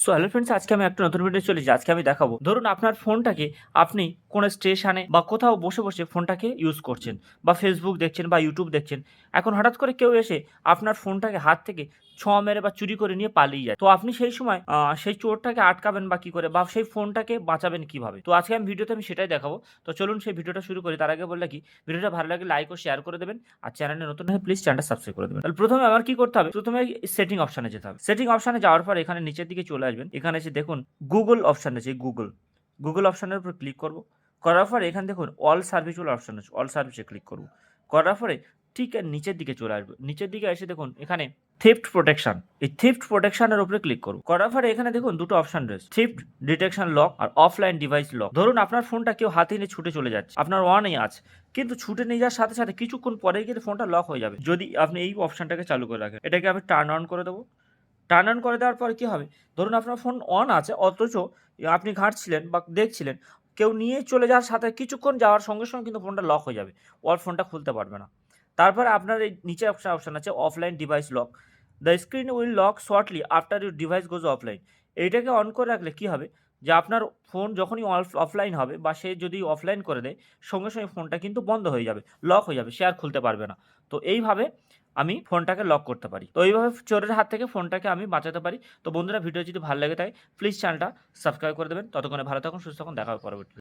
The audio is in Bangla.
সো হ্যালো ফ্রেন্ডস, আজকে আমি একটা নতুন ভিডিও চলেছি। আজকে আমি দেখাবো, ধরুন আপনার ফোনটাকে আপনি কোনো স্টেশনে বা কোথাও বসে বসে ফোনটাকে ইউজ করছেন, বা ফেসবুক দেখছেন বা ইউটিউব দেখছেন। এখন হঠাৎ করে কেউ এসে আপনার ফোনটাকে হাত থেকে মেরে বা চুরি করে নিয়ে পালিয়ে যায়। তো আপনি সেই সময় সেই চোরটাকে আটকাবেন বা কি করে, বা সেই ফোনটাকে বাঁচাবেন কিভাবে? তো আজকে আমি সেটাই দেখাবো। তো চলুন সেই ভিডিওটা শুরু করি। তার আগে বললে কি, ভিডিওটা ভালো লাগলে লাইক ও শেয়ার করে দেবেন, আর চ্যানেলে নতুন হলে প্লিজ চ্যানেলটা সাবস্ক্রাইব করে দেবেন। তাহলে প্রথমে আমার কি করতে হবে? প্রথমে সেটিং অপশনে যেতে হবে। সেটিং অপশনে যাওয়ার পর এখানে নিচের দিকে চলে আসবেন। এখানে এসে দেখুন গুগল অপশন আছে, গুগল অপশনের উপর ক্লিক করব। করার পর এখানে দেখুন অল সার্ভিস বলে অপশন আছে, অল সার্ভিসে ক্লিক করব। করার পরে ঠিক নিচের দিকে চলে আসবে। নিচের দিকে এসে দেখুন এখানে থিফট প্রোটেকশন, এই থিফট প্রোটেকশনের উপরে ক্লিক করুন। করার পরে এখানে দেখুন দুটো অপশন রয়েছে, থিফট ডিটেকশন লক আর অফলাইন ডিভাইস লক। ধরুন আপনার ফোনটা কেউ হাতে নিয়ে ছুটে চলে যাচ্ছে, আপনার অনই আছে, কিন্তু ছুটে নিয়ে যাওয়ার সাথে সাথে কিছুক্ষণ পরেই কিন্তু ফোনটা লক হয়ে যাবে যদি আপনি এই অপশনটাকে চালু করে রাখেন। এটাকে আমি টার্ন অন করে দেবো। টার্ন অন করে দেওয়ার পরে কী হবে, ধরুন আপনার ফোন অন আছে, অথচ আপনি ঘাঁটছিলেন বা দেখছিলেন, কেউ নিয়ে চলে যাওয়ার সাথে কিছুক্ষণ যাওয়ার সঙ্গে সঙ্গে কিন্তু ফোনটা লক হয়ে যাবে, ওর ফোনটা খুলতে পারবে না। তারপরে আপনার এই নিচে একটা অপশান আছে offline device lock, the screen will lock shortly after your device goes offline. এইটাকে অন করে রাখলে কী হবে, যে আপনার ফোন যখনই অফলাইন হবে বা সে যদি অফলাইন করে দেয়, সঙ্গে সঙ্গে ফোনটা কিন্তু বন্ধ হয়ে যাবে, লক হয়ে যাবে, সে আর খুলতে পারবে না। তো এইভাবে আমি ফোনটাকে লক করতে পারি। তো এইভাবে চোরের হাত থেকে ফোনটাকে আমি বাঁচাতে পারি। তো বন্ধুরা, ভিডিও যদি ভালো লাগে থাকে প্লিজ চ্যানেলটা সাবস্ক্রাইব করে দেবেন। ততক্ষণে ভালো থাকুন, সুস্থ থাকুন, দেখা হবে পরবর্তী।